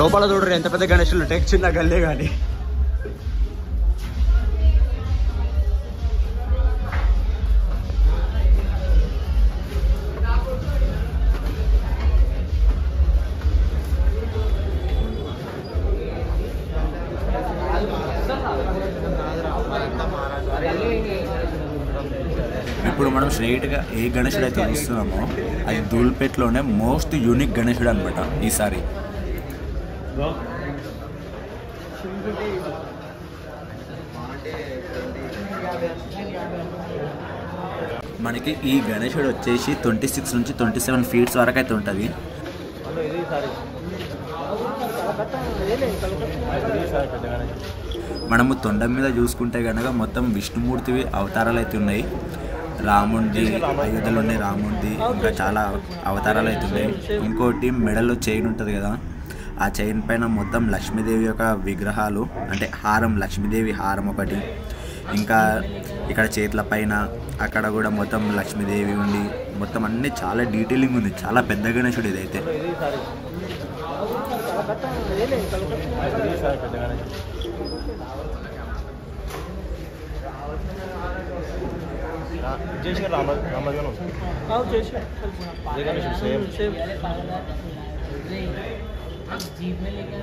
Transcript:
లోపల చూడరు ఎంత పెద్ద గణేశులు ఉంటాయి, చిన్న గల్లే కానీ. ఇప్పుడు మనం స్ట్రైట్గా ఏ గణేశుడు అయితే చూస్తున్నామో అది ధూల్పేట్లోనే మోస్ట్ యూనిక్ గణేశుడు అనమాట ఈసారి. మనకి ఈ గణేశుడు వచ్చేసి 26 నుంచి 27 ఫీట్స్ వరకు అయితే ఉంటుంది. మనము తొండం మీద చూసుకుంటే కనుక మొత్తం విష్ణుమూర్తివి అవతారాలు అయితే ఉన్నాయి. రాముడిది అయోధ్యలో ఉన్నాయి, రాముడిది ఇంకా చాలా అవతారాలు అయితే ఉన్నాయి. ఇంకోటి మెడలో చైన్ ఉంటుంది కదా, ఆ చైన్ పైన మొత్తం లక్ష్మీదేవి యొక్క విగ్రహాలు, అంటే హారం, లక్ష్మీదేవి హారం ఒకటి. ఇంకా ఇక్కడ చేతుల పైన అక్కడ కూడా మొత్తం లక్ష్మీదేవి ఉండి మొత్తం అన్నీ చాలా డీటెయిలింగ్ ఉంది. చాలా పెద్ద గణేశుడు ఇదైతే. जीप में लेके